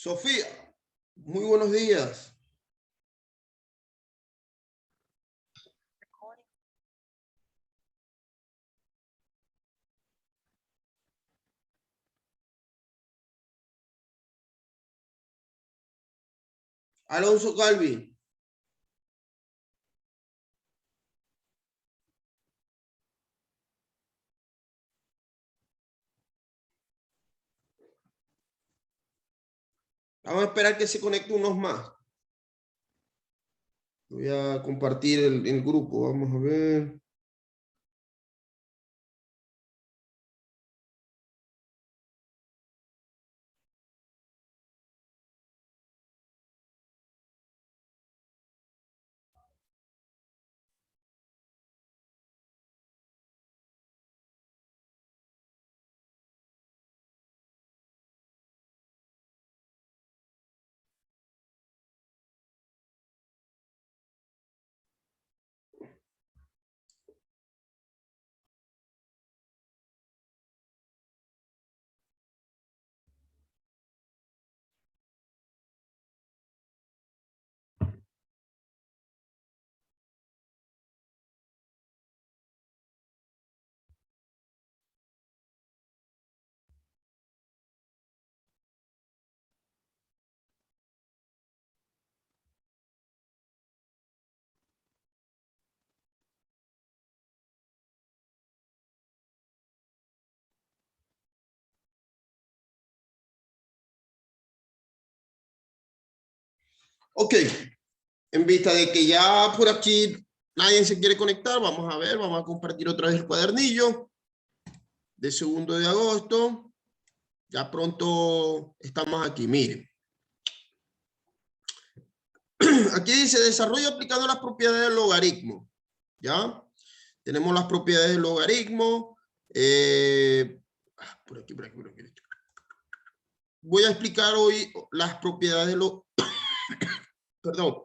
Sofía, muy buenos días. Alonso Calvi. Vamos a esperar que se conecte unos más. Voy a compartir el grupo. Vamos a ver. Ok, en vista de que ya por aquí nadie se quiere conectar, vamos a ver, vamos a compartir otra vez el cuadernillo de 2 de agosto. Ya pronto estamos aquí, miren. Aquí dice desarrollo aplicando las propiedades del logaritmo. ¿Ya? Tenemos las propiedades del logaritmo. Por aquí. Voy a explicar hoy las propiedades de los... Perdón.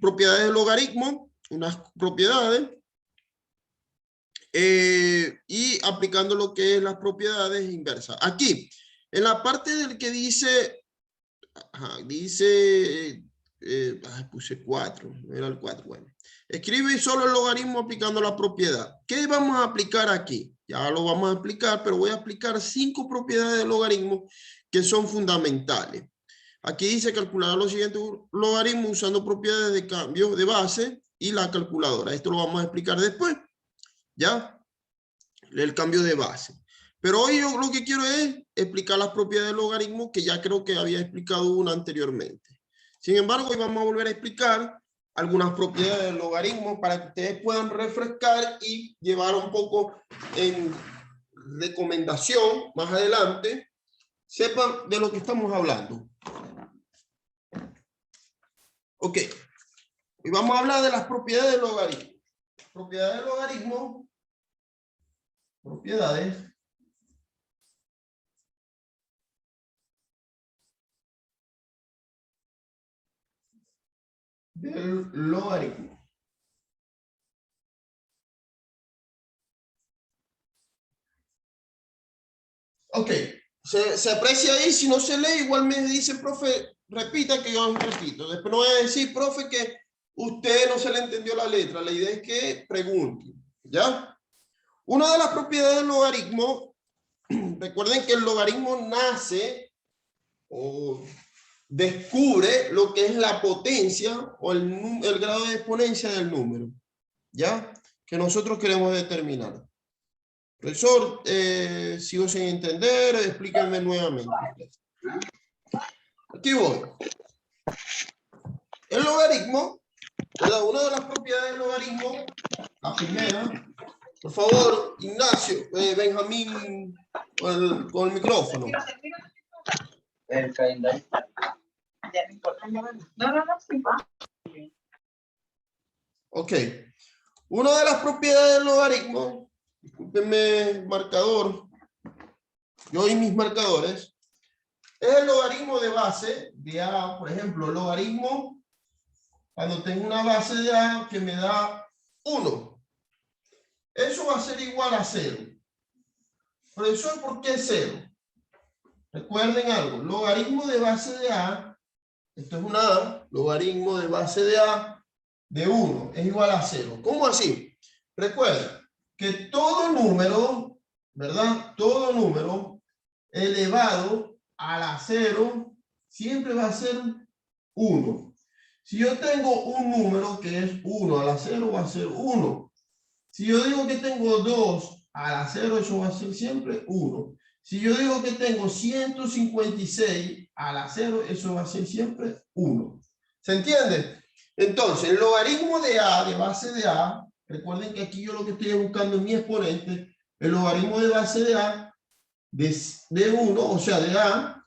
Propiedades del logaritmo, unas propiedades. Y aplicando lo que es las propiedades inversas. Aquí, en la parte del que dice... puse 4, no era el 4, bueno. Escribe solo el logaritmo aplicando la propiedad. ¿Qué vamos a aplicar aquí? Ya lo vamos a explicar, pero voy a explicar 5 propiedades del logaritmo que son fundamentales. Aquí dice calcular los siguientes logaritmos usando propiedades de cambio de base y la calculadora. Esto lo vamos a explicar después, ¿ya? El cambio de base. Pero hoy yo lo que quiero es explicar las propiedades del logaritmo que ya creo que había explicado una anteriormente. Sin embargo, hoy vamos a volver a explicar algunas propiedades del logaritmo para que ustedes puedan refrescar y llevar un poco en recomendación más adelante, sepan de lo que estamos hablando. Ok, y vamos a hablar de las propiedades del logaritmo. Propiedades del logaritmo, propiedades del logaritmo. Ok, se aprecia ahí, si no se lee, igual me dice, profe, repita que yo repito. Después no voy a decir, profe, que usted no se le entendió la letra. La idea es que pregunte, ¿ya? Una de las propiedades del logaritmo, recuerden que el logaritmo nace o descubre lo que es la potencia o el grado de exponencia del número, ¿ya? Que nosotros queremos determinar. Profesor, sigo sin entender, explíquenme nuevamente. Aquí voy. El logaritmo, una de las propiedades del logaritmo, la primera, por favor, Ignacio, Benjamín, con el micrófono. El calendario. Ok. Una de las propiedades del logaritmo, discúlpenme, marcador, yo y mis marcadores, es el logaritmo de base de A, por ejemplo, el logaritmo, cuando tengo una base de A que me da 1. Eso va a ser igual a 0. Profesor, ¿por qué 0? Recuerden algo, logaritmo de base de A, esto es una A, logaritmo de base de A de 1 es igual a 0. ¿Cómo así? Recuerden que todo número, ¿verdad? Todo número elevado a la 0 siempre va a ser 1. Si yo tengo un número que es 1 a la 0, va a ser 1. Si yo digo que tengo 2 a la 0, eso va a ser siempre 1. Si yo digo que tengo 156 a la 0, eso va a ser siempre 1. ¿Se entiende? Entonces, el logaritmo de A, de base de A, recuerden que aquí yo lo que estoy buscando en mi exponente, el logaritmo de base de A, de 1, o sea, de A,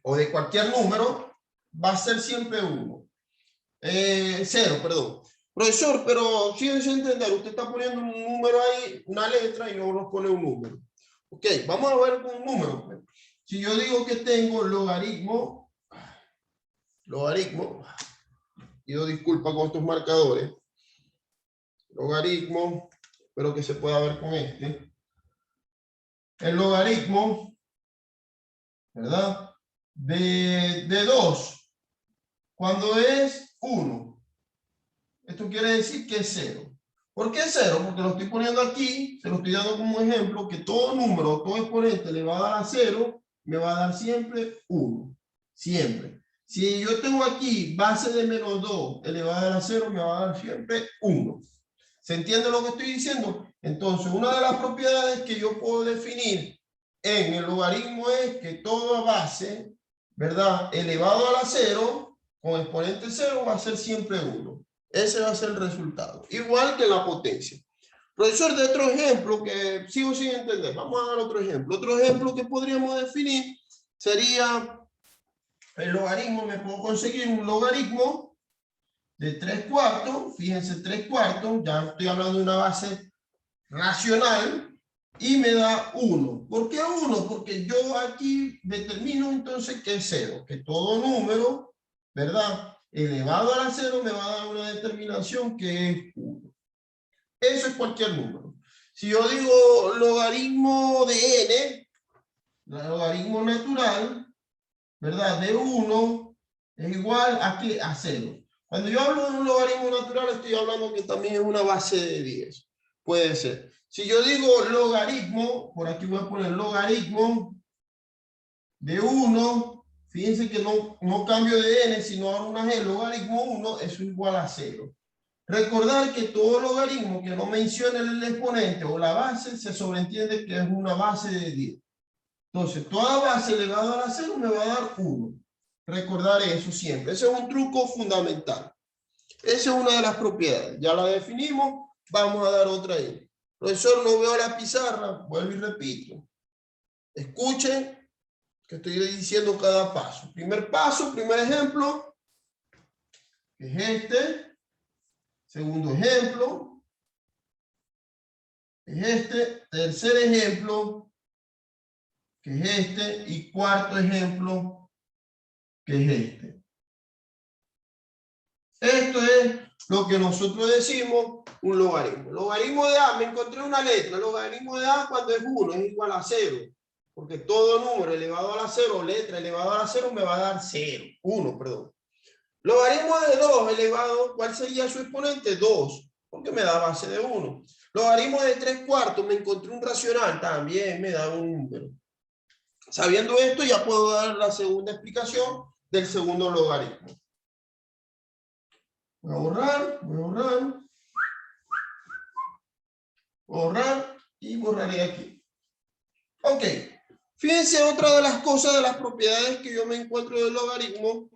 o de cualquier número, va a ser siempre 1. 0, perdón. Profesor, pero si es entender, usted está poniendo un número ahí, una letra, y no nos pone un número. Ok, vamos a ver con un número. Si yo digo que tengo logaritmo, pido disculpas con estos marcadores, logaritmo, espero que se pueda ver con este. El logaritmo, ¿verdad? De 2, cuando es 1. Esto quiere decir que es 0. ¿Por qué 0? Porque lo estoy poniendo aquí, se lo estoy dando como ejemplo, que todo número, todo exponente le va a dar a 0, me va a dar siempre 1. Siempre. Si yo tengo aquí base de menos 2 elevado a la 0, me va a dar siempre 1. ¿Se entiende lo que estoy diciendo? Entonces, una de las propiedades que yo puedo definir en el logaritmo es que toda base, ¿verdad?, elevado a la 0, con exponente 0, va a ser siempre 1. Ese va a ser el resultado. Igual que la potencia. Profesor, de otro ejemplo que sigo sin entender. Vamos a dar otro ejemplo. Otro ejemplo que podríamos definir sería el logaritmo. Me puedo conseguir un logaritmo de 3/4. Fíjense, 3/4. Ya estoy hablando de una base racional. Y me da 1. ¿Por qué 1? Porque yo aquí determino entonces que es 0. Que todo número, ¿verdad?, elevado a la 0 me va a dar una determinación que es 1. Eso es cualquier número. Si yo digo logaritmo de n, logaritmo natural, ¿verdad?, de 1 es igual a ¿qué? A 0. Cuando yo hablo de un logaritmo natural, estoy hablando que también es una base de 10. Puede ser. Si yo digo logaritmo, por aquí voy a poner logaritmo de 1, fíjense que no cambio de n, sino ahora una g, logaritmo 1, eso es igual a 0. Recordar que todo logaritmo que no mencione el exponente o la base, se sobreentiende que es una base de 10. Entonces, toda base elevada a la 0 me va a dar 1. Recordar eso siempre. Ese es un truco fundamental. Esa es una de las propiedades. Ya la definimos. Vamos a dar otra ahí. Profesor, no veo la pizarra. Vuelvo y repito. Escuchen que estoy diciendo cada paso. Primer paso, primer ejemplo, que es este. Segundo ejemplo, es este. Tercer ejemplo, que es este. Y cuarto ejemplo, que es este. Esto es lo que nosotros decimos un logaritmo. Logaritmo de A, me encontré una letra. Logaritmo de A cuando es 1 es igual a 0. Porque todo número elevado a la 0, letra elevado a la 0, me va a dar 0. 1, perdón. Logaritmo de 2 elevado, ¿cuál sería su exponente? 2, porque me da base de 1. Logaritmo de 3/4, me encontré un racional, también me da un número. Sabiendo esto, ya puedo dar la segunda explicación del segundo logaritmo. Voy a borrar y borraré aquí. Ok, fíjense otra de las cosas, de las propiedades que yo me encuentro del logaritmo,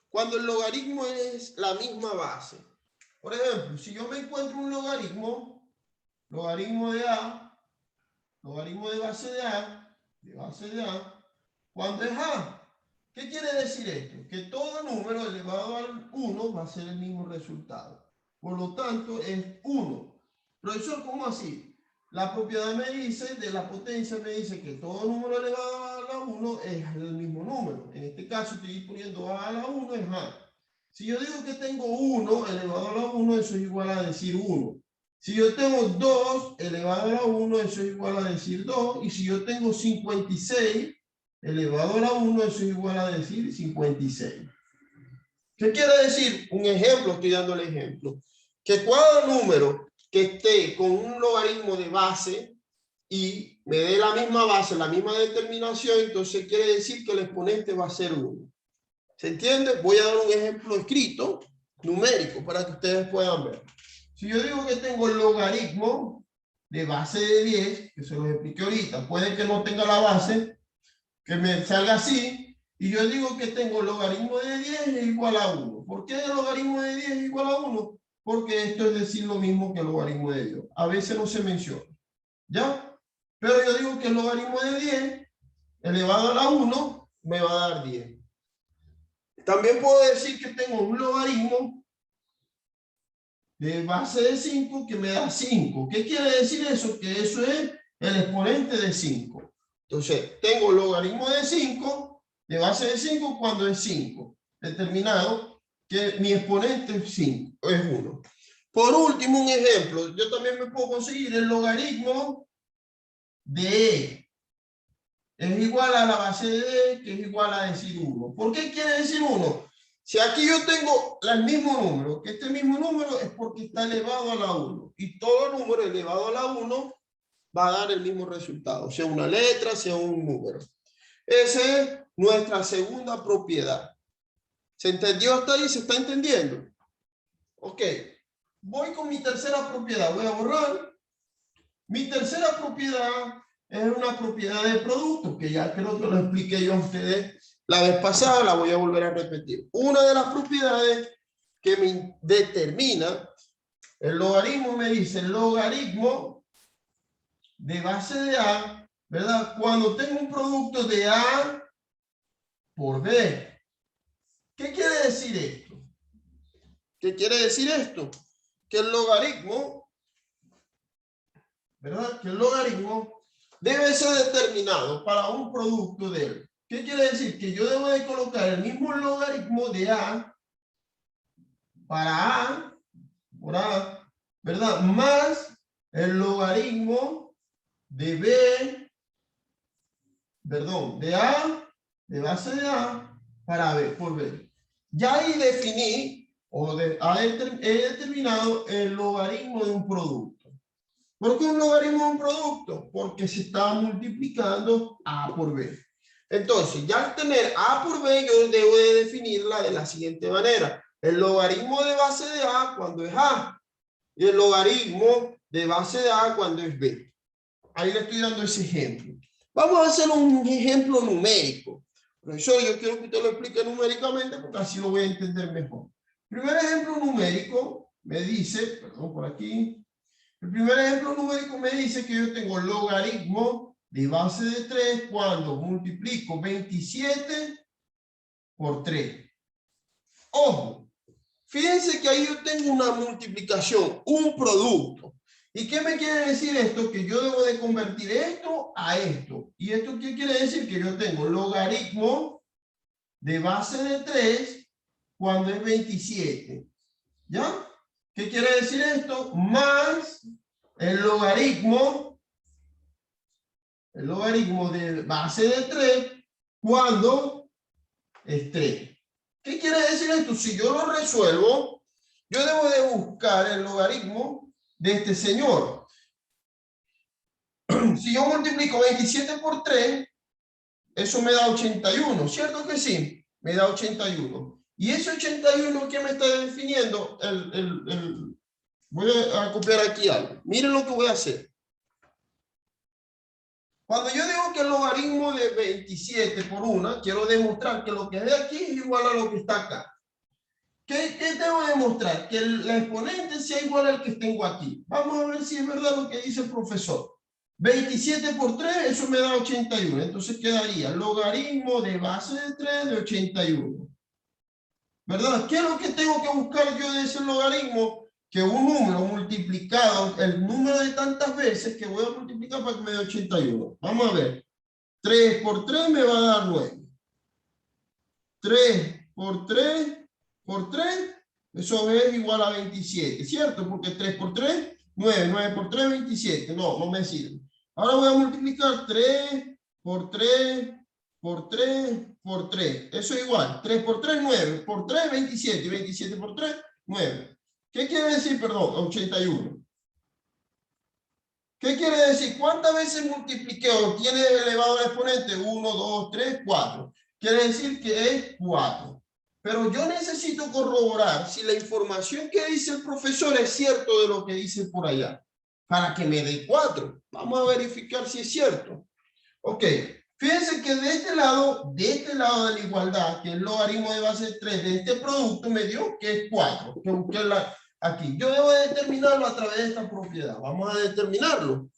cuando el logaritmo es la misma base. Por ejemplo, si yo me encuentro un logaritmo de A, logaritmo de base de A, cuando es A, ¿qué quiere decir esto? Que todo número elevado al 1 va a ser el mismo resultado. Por lo tanto, es 1. Profesor, ¿cómo así? La propiedad me dice, de la potencia me dice que todo número elevado a la 1 es el mismo número. En este caso estoy poniendo A a la 1 es A. Si yo digo que tengo 1 elevado a la 1, eso es igual a decir 1. Si yo tengo 2 elevado a la 1, eso es igual a decir 2. Y si yo tengo 56 elevado a la 1, eso es igual a decir 56. ¿Qué quiere decir? Un ejemplo, estoy dando el ejemplo. Que cada número que esté con un logaritmo de base y me dé la misma base, la misma determinación, entonces quiere decir que el exponente va a ser 1. ¿Se entiende? Voy a dar un ejemplo escrito, numérico, para que ustedes puedan ver. Si yo digo que tengo el logaritmo de base de 10, que se los expliqué ahorita, puede que no tenga la base, que me salga así, y yo digo que tengo el logaritmo de 10 es igual a 1. ¿Por qué el logaritmo de 10 es igual a 1? Porque esto es decir lo mismo que el logaritmo de Dios. A veces no se menciona. ¿Ya? Pero yo digo que el logaritmo de 10 elevado a la 1 me va a dar 10. También puedo decir que tengo un logaritmo de base de 5 que me da 5. ¿Qué quiere decir eso? Que eso es el exponente de 5. Entonces, tengo logaritmo de 5, de base de 5 cuando es 5. Determinado que mi exponente es 5, es 1. Por último, un ejemplo. Yo también me puedo conseguir el logaritmo de E. Es igual a la base de D, que es igual a decir 1. ¿Por qué quiere decir 1? Si aquí yo tengo el mismo número, que este mismo número es porque está elevado a la 1. Y todo número elevado a la 1 va a dar el mismo resultado, sea una letra, sea un número. Esa es nuestra segunda propiedad. ¿Se entendió hasta ahí? ¿Se está entendiendo? Ok. Voy con mi tercera propiedad. Voy a borrar. Mi tercera propiedad es una propiedad de producto, que ya creo que lo expliqué yo a ustedes la vez pasada, la voy a volver a repetir. Una de las propiedades que me determina, el logaritmo me dice el logaritmo de base de A, ¿verdad? Cuando tengo un producto de A por B. ¿Qué quiere decir esto? ¿Qué quiere decir esto? Que el logaritmo, ¿verdad? Que el logaritmo debe ser determinado para un producto de él. ¿Qué quiere decir? Que yo debo de colocar el mismo logaritmo de A para A, por A, ¿verdad? Más el logaritmo de B, perdón, de A, de base de A, para B, por B. Ya ahí definí, he determinado el logaritmo de un producto. ¿Por qué un logaritmo de un producto? Porque se está multiplicando A por B. Entonces, ya al tener A por B, yo debo de definirla de la siguiente manera. El logaritmo de base de A cuando es A. Y el logaritmo de base de A cuando es B. Ahí le estoy dando ese ejemplo. Vamos a hacer un ejemplo numérico. Profesor, yo quiero que usted lo explique numéricamente porque así lo voy a entender mejor. El primer ejemplo numérico me dice, perdón, por aquí. El primer ejemplo numérico me dice que yo tengo logaritmo de base de 3 cuando multiplico 27 por 3. Ojo, fíjense que ahí yo tengo una multiplicación, un producto. ¿Y qué me quiere decir esto? Que yo debo de convertir esto a esto. ¿Y esto qué quiere decir? Que yo tengo logaritmo de base de 3 cuando es 27. ¿Ya? ¿Qué quiere decir esto? Más el logaritmo de base de 3 cuando es 3. ¿Qué quiere decir esto? Si yo lo resuelvo, yo debo de buscar el logaritmo de este señor. Si yo multiplico 27 por 3, eso me da 81, ¿cierto que sí? Me da 81. Y ese 81, ¿qué me está definiendo? Voy a copiar aquí algo. Miren lo que voy a hacer. Cuando yo digo que el logaritmo de 27 por 1, quiero demostrar que lo que hay aquí es igual a lo que está acá. ¿Qué tengo que demostrar? Que el exponente sea igual al que tengo aquí. Vamos a ver si es verdad lo que dice el profesor. 27 por 3, eso me da 81. Entonces quedaría logaritmo de base de 3 de 81. ¿Verdad? ¿Qué es lo que tengo que buscar yo de ese logaritmo? Que un número multiplicado, el número de tantas veces que voy a multiplicar para que me dé 81. Vamos a ver. 3 por 3 me va a dar 9. 3 por 3 por 3, eso es igual a 27, ¿cierto? Porque 3 por 3 9. 9 por 3, 27. No, no me sirve. Ahora voy a multiplicar 3 por 3 por 3 por 3. Eso es igual. 3 por 3, 9. Por 3, 27. 27 por 3, 9. ¿Qué quiere decir, perdón? 81. ¿Qué quiere decir? ¿Cuántas veces multipliqué o tiene elevado al exponente? 1, 2, 3, 4. Quiere decir que es 4. Pero yo necesito corroborar si la información que dice el profesor es cierto de lo que dice por allá. Para que me dé 4. Vamos a verificar si es cierto. Ok. Fíjense que de este lado de la igualdad, que es el logaritmo de base 3 de este producto, me dio que es 4. Que busqué aquí. Yo debo determinarlo a través de esta propiedad. Vamos a determinarlo.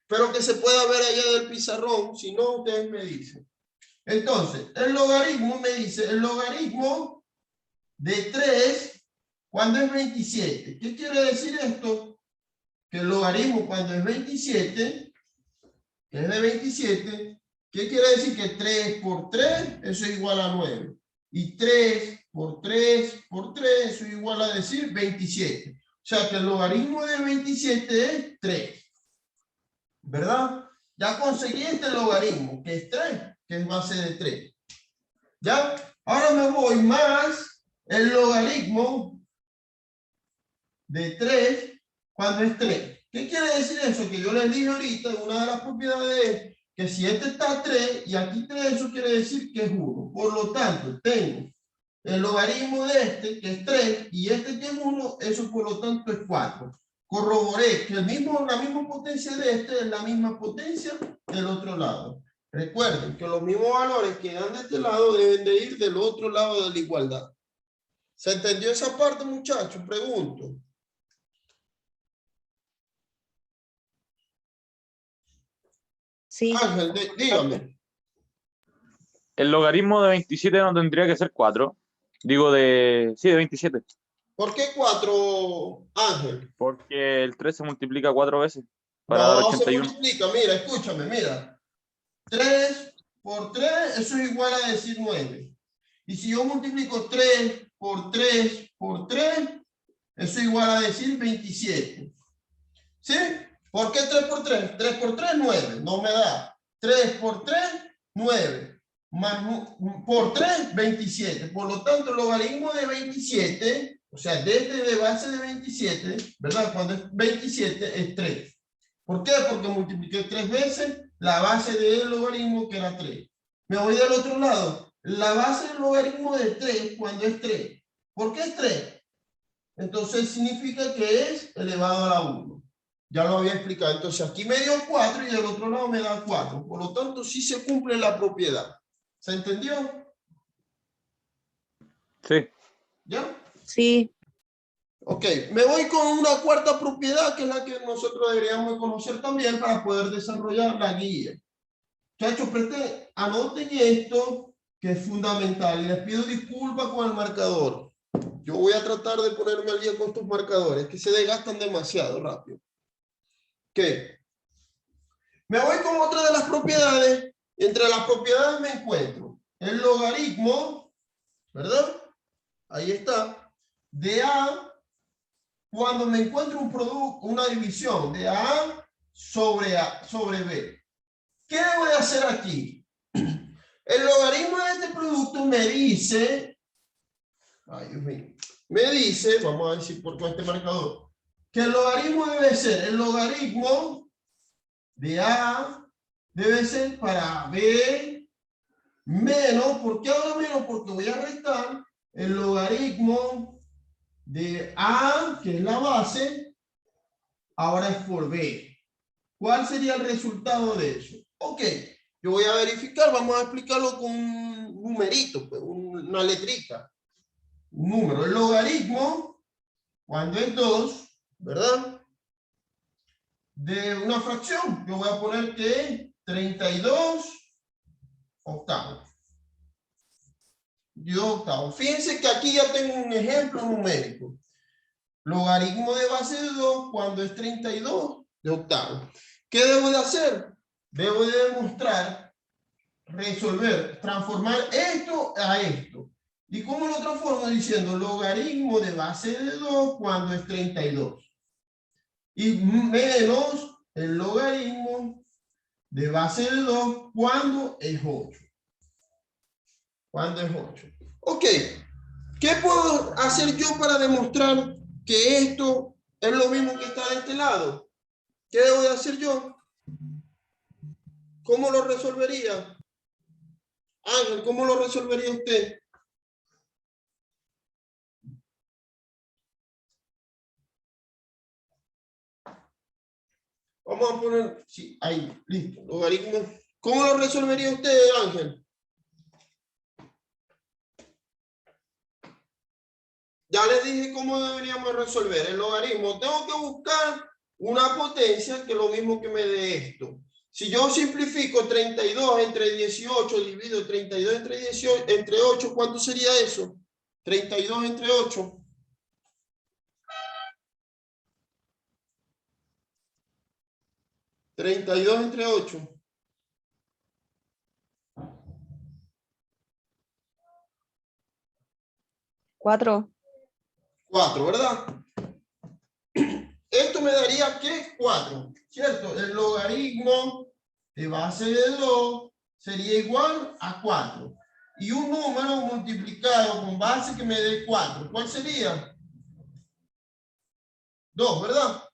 Pero que se pueda ver allá del pizarrón. Si no, ustedes me dicen. Entonces, el logaritmo me dice, el logaritmo de 3 cuando es 27. ¿Qué quiere decir esto? Que el logaritmo cuando es 27, que es de 27, ¿qué quiere decir? Que 3 por 3, eso es igual a 9. Y 3 por 3 por 3, eso es igual a decir 27. O sea que el logaritmo de 27 es 3. ¿Verdad? Ya conseguí este logaritmo, que es 3, que es base de 3. ¿Ya? Ahora me voy más el logaritmo de 3 cuando es 3. ¿Qué quiere decir eso? Que yo les dije ahorita, una de las propiedades es que si este está 3 y aquí 3, eso quiere decir que es 1. Por lo tanto, tengo el logaritmo de este, que es 3, y este que es 1, eso por lo tanto es 4. Corroboré que la misma potencia de este es la misma potencia del otro lado. Recuerden que los mismos valores que dan de este lado deben de ir del otro lado de la igualdad. ¿Se entendió esa parte, muchachos? Pregunto. Sí. Ángel, dígame. El logaritmo de 27 no tendría que ser 4. Digo sí, de 27. ¿Por qué 4, Ángel? Porque el 3 se multiplica 4 veces para dar No, se 81. multiplica. Mira, escúchame, mira. 3 por 3, eso es igual a decir 9. Y si yo multiplico 3 por 3 por 3, eso es igual a decir 27. ¿Sí? ¿Por qué 3 por 3? 3 por 3, 9. No me da. 3 por 3, 9. Más, por 3, 27. Por lo tanto, el logaritmo de 27, o sea, desde de base de 27, ¿verdad? Cuando es 27 es 3. ¿Por qué? Porque multipliqué 3 veces la base del logaritmo, que era 3. Me voy del otro lado. La base del logaritmo de 3 cuando es 3. ¿Por qué es 3? Entonces significa que es elevado a la 1. Ya lo había explicado. Entonces aquí me dio 4 y del otro lado me da 4. Por lo tanto, sí se cumple la propiedad. ¿Se entendió? Sí. ¿Ya? Sí. Ok, me voy con una cuarta propiedad, que es la que nosotros deberíamos conocer también para poder desarrollar la guía. Muchachos, anoten esto, que es fundamental. Y les pido disculpas con el marcador. Yo voy a tratar de ponerme al día con estos marcadores, que se desgastan demasiado rápido. Ok. Me voy con otra de las propiedades. Entre las propiedades me encuentro el logaritmo, ¿verdad? Ahí está. De A, cuando me encuentro un producto, una división de A sobre B. ¿Qué debo de hacer aquí? El logaritmo de este producto me dice, ay Dios mío, me dice, vamos a decir por qué este marcador, que el logaritmo debe ser el logaritmo de A, debe ser para B menos, ¿por qué ahora menos? Porque voy a restar el logaritmo de A, que es la base, ahora es por B. ¿Cuál sería el resultado de eso? Ok, yo voy a verificar, vamos a explicarlo con un numerito, pues, una letrita, un número. El logaritmo, cuando es 2, ¿verdad? De una fracción, yo voy a poner que es 32 octavos. Fíjense que aquí ya tengo un ejemplo numérico. Logaritmo de base de 2 cuando es 32 de octavos. ¿Qué debo de hacer? Debo de demostrar, resolver, transformar esto a esto. ¿Y cómo lo transformo? Diciendo logaritmo de base de 2 cuando es 32. y menos el logaritmo de base de 2 cuando es 8. Cuando es 8. Ok. ¿Qué puedo hacer yo para demostrar que esto es lo mismo que está de este lado? ¿Qué debo de hacer yo? ¿Cómo lo resolvería? Ángel, ¿cómo lo resolvería usted? Vamos a poner, sí, ahí, listo, logaritmo. ¿Cómo lo resolvería usted, Ángel? Ya les dije cómo deberíamos resolver el logaritmo. Tengo que buscar una potencia que es lo mismo que me dé esto. Si yo simplifico 32 entre 18, divido 32 entre 18, entre 8, ¿cuánto sería eso? 32 entre 8. ¿32 entre 8? Cuatro. 4, ¿verdad? Esto me daría, ¿qué? 4, ¿cierto? El logaritmo de base de 2 sería igual a 4. Y un número multiplicado con base que me dé 4. ¿Cuál sería? 2, ¿verdad?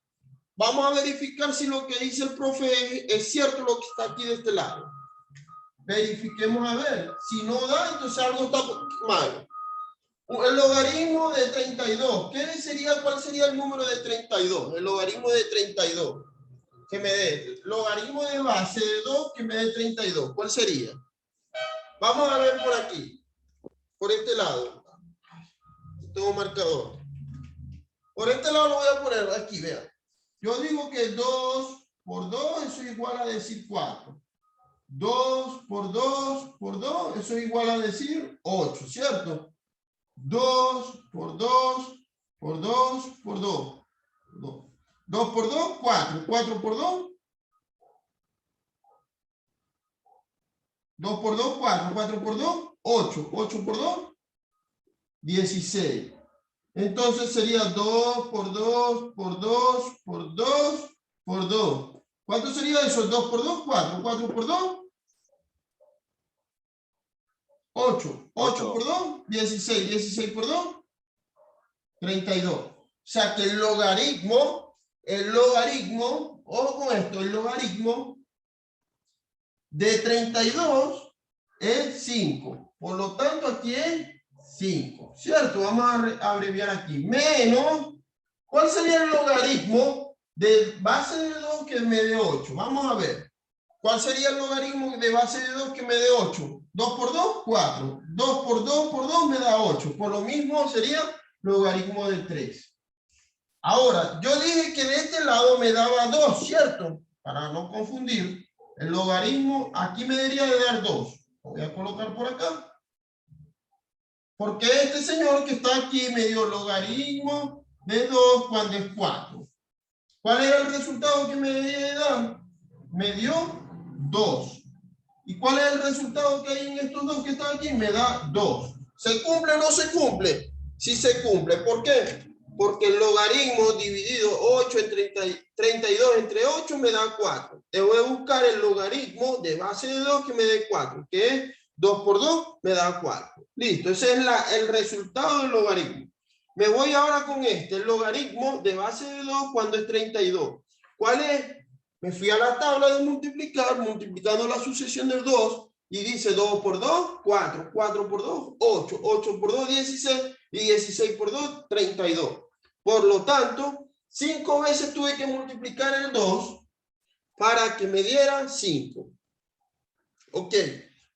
Vamos a verificar si lo que dice el profe es cierto lo que está aquí de este lado. Verifiquemos a ver. Si no da, entonces algo está mal. El logaritmo de 32. ¿Cuál sería el número de 32? El logaritmo de 32. Que me dé. Logaritmo de base de 2 que me dé 32. ¿Cuál sería? Vamos a ver por aquí. Por este lado. Tengo marcador. Por este lado lo voy a poner aquí, vean. Yo digo que 2 por 2, eso es igual a decir 4. 2 por 2 por 2, eso es igual a decir 8, ¿cierto? 2 por 2 por 2 por 2. 2 por 2, 4. 4 por 2. 2 por 2, 4. 4 por 2, 8. 8 por 2, 16. Entonces sería 2 por 2 por 2 por 2 por 2. ¿Cuánto sería eso? 2 por 2, 4. 4 por 2, 8. 8 por 2, 16. 16 por 2, 32. O sea que el logaritmo, ojo con esto, el logaritmo de 32 es 5. Por lo tanto, aquí es 5. ¿Cierto? Vamos a abreviar aquí. Menos, ¿cuál sería el logaritmo de base de 2 que me dé 8? Vamos a ver. ¿Cuál sería el logaritmo de base de 2 que me dé 8? 2 por 2, 4. 2 por 2 por 2 me da 8. Por lo mismo sería logaritmo de 3. Ahora, yo dije que de este lado me daba 2, ¿cierto? Para no confundir. El logaritmo aquí me debería de dar 2. Lo voy a colocar por acá. Porque este señor que está aquí me dio logaritmo de 2 cuando es 4. ¿Cuál era el resultado que me debería de dar? Me dio 2. ¿Y cuál es el resultado que hay en estos dos que están aquí? Me da 2. ¿Se cumple o no se cumple? Sí se cumple. ¿Por qué? Porque el logaritmo dividido 8 en 32 entre 8 me da 4. Debo de buscar el logaritmo de base de 2 que me dé 4, que es 2 por 2 me da 4. Listo, ese es el resultado del logaritmo. Me voy ahora con el logaritmo de base de 2 cuando es 32. ¿Cuál es? Me fui a la tabla de multiplicar, multiplicando la sucesión del 2, y dice 2 por 2, 4, 4 por 2, 8, 8 por 2, 16, y 16 por 2, 32. Por lo tanto, 5 veces tuve que multiplicar el 2 para que me diera 5. Ok.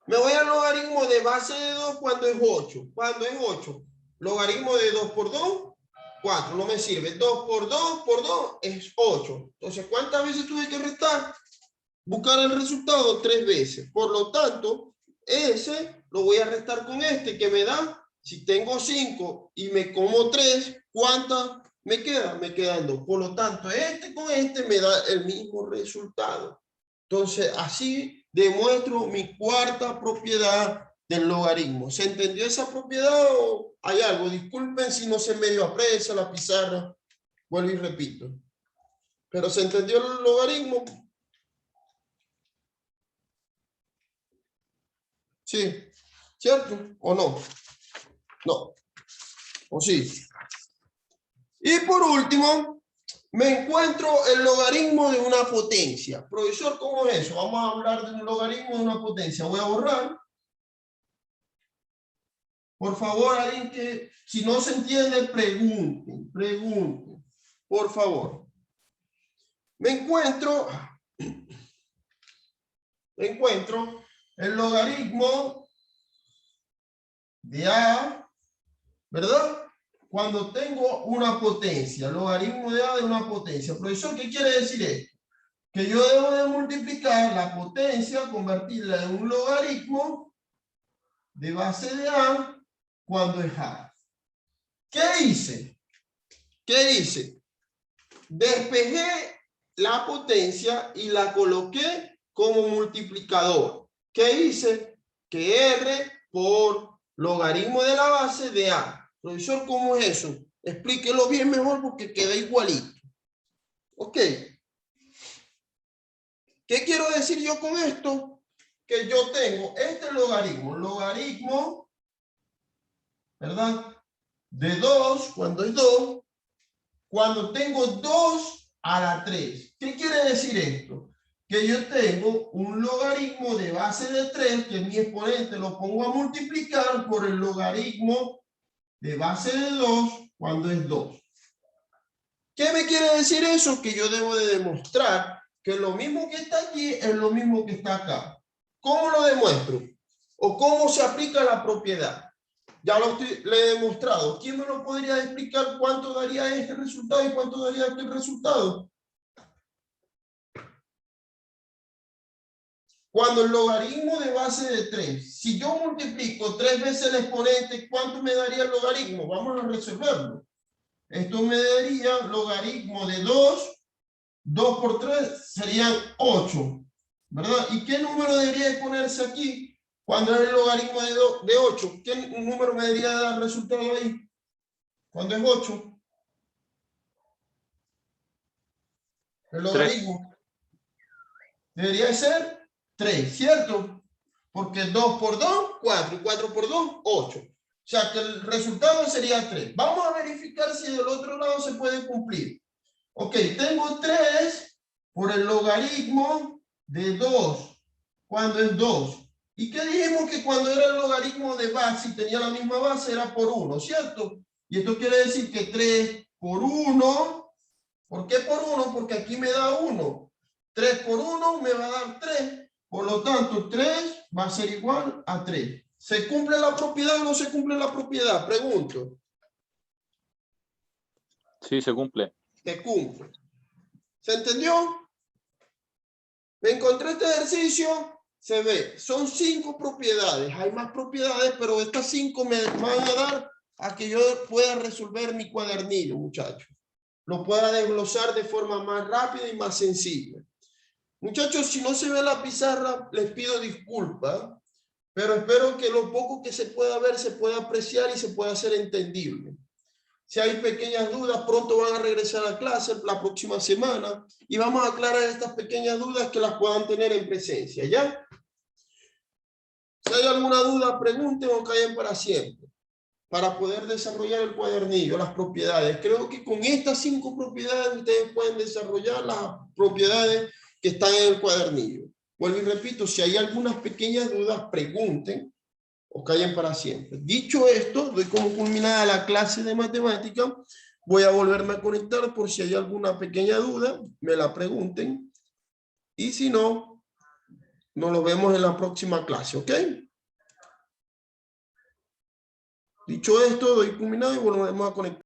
Me voy al logaritmo de base de 2 cuando es 8. ¿Cuándo es 8? Logaritmo de 2 por 2, 4. No me sirve. 2 por 2 por 2 es 8. Entonces, ¿cuántas veces tuve que restar? Buscar el resultado 3 veces. Por lo tanto, ese lo voy a restar con este que me da, si tengo 5 y me como 3, ¿cuántas me quedan? Me quedan 2. Por lo tanto, este con este me da el mismo resultado. Entonces, así demuestro mi cuarta propiedad del logaritmo. ¿Se entendió esa propiedad o hay algo? Disculpen si no se medio aprecia la pizarra. Vuelvo y repito. Pero ¿se entendió el logaritmo? Sí, ¿cierto? ¿O no? No. ¿O sí? Y por último, me encuentro el logaritmo de una potencia. Profesor, ¿cómo es eso? Vamos a hablar de un logaritmo de una potencia. Voy a borrar. Por favor, alguien que, si no se entiende, pregunten. Por favor. Me encuentro el logaritmo de A, ¿verdad? Cuando tengo una potencia, logaritmo de A de una potencia. Profesor, ¿qué quiere decir esto? Que yo debo de multiplicar la potencia, convertirla en un logaritmo de base de A cuando es A. ¿Qué hice? Despejé la potencia y la coloqué como multiplicador. ¿Qué hice? Que R por logaritmo de la base de A. Profesor, ¿cómo es eso? Explíquelo bien mejor porque queda igualito. Ok. ¿Qué quiero decir yo con esto? Que yo tengo este logaritmo, ¿verdad? De 2, cuando es 2, cuando tengo 2 a la 3. ¿Qué quiere decir esto? Que yo tengo un logaritmo de base de 3, que mi exponente lo pongo a multiplicar por el logaritmo de base de 2, cuando es 2. ¿Qué me quiere decir eso? Que yo debo de demostrar que lo mismo que está aquí es lo mismo que está acá. ¿Cómo lo demuestro? ¿O cómo se aplica la propiedad? Ya le he demostrado. ¿Quién me lo podría explicar cuánto daría este resultado y cuánto daría aquel resultado? Cuando el logaritmo de base de 3, si yo multiplico 3 veces el exponente, ¿cuánto me daría el logaritmo? Vamos a resolverlo. Esto me daría logaritmo de 2 por 3 serían 8, ¿verdad? ¿Y qué número debería de ponerse aquí cuando es el logaritmo de 8? ¿Qué número me debería de dar resultado ahí? Cuando es 8. El logaritmo debería de ser 3, ¿cierto? Porque 2 por 2, 4, y 4 por 2, 8. O sea que el resultado sería 3. Vamos a verificar si del otro lado se puede cumplir. Ok, tengo 3 por el logaritmo de 2, cuando es 2. ¿Y qué dijimos? Que cuando era el logaritmo de base y tenía la misma base era por 1, ¿cierto? Y esto quiere decir que 3 por 1, ¿por qué por 1? Porque aquí me da 1. 3 por 1 me va a dar 3. Por lo tanto, 3 va a ser igual a 3. ¿Se cumple la propiedad o no se cumple la propiedad? Pregunto. Sí, se cumple. Se cumple. ¿Se entendió? Me encontré este ejercicio, se ve, son 5 propiedades. Hay más propiedades, pero estas 5 me van a dar a que yo pueda resolver mi cuadernillo, muchachos. Lo pueda desglosar de forma más rápida y más sencilla. Muchachos, si no se ve la pizarra, les pido disculpas, pero espero que lo poco que se pueda ver se pueda apreciar y se pueda hacer entendible. Si hay pequeñas dudas, pronto van a regresar a clase la próxima semana y vamos a aclarar estas pequeñas dudas que las puedan tener en presencia, ¿ya? Si hay alguna duda, pregunten o callen para siempre, para poder desarrollar el cuadernillo, las propiedades. Creo que con estas 5 propiedades ustedes pueden desarrollar las propiedades que están en el cuadernillo. Vuelvo y repito, si hay algunas pequeñas dudas, pregunten o callen para siempre. Dicho esto, doy como culminada la clase de matemática. Voy a volverme a conectar por si hay alguna pequeña duda, me la pregunten. Y si no, nos lo vemos en la próxima clase, ¿ok? Dicho esto, doy culminado y volvemos a conectar.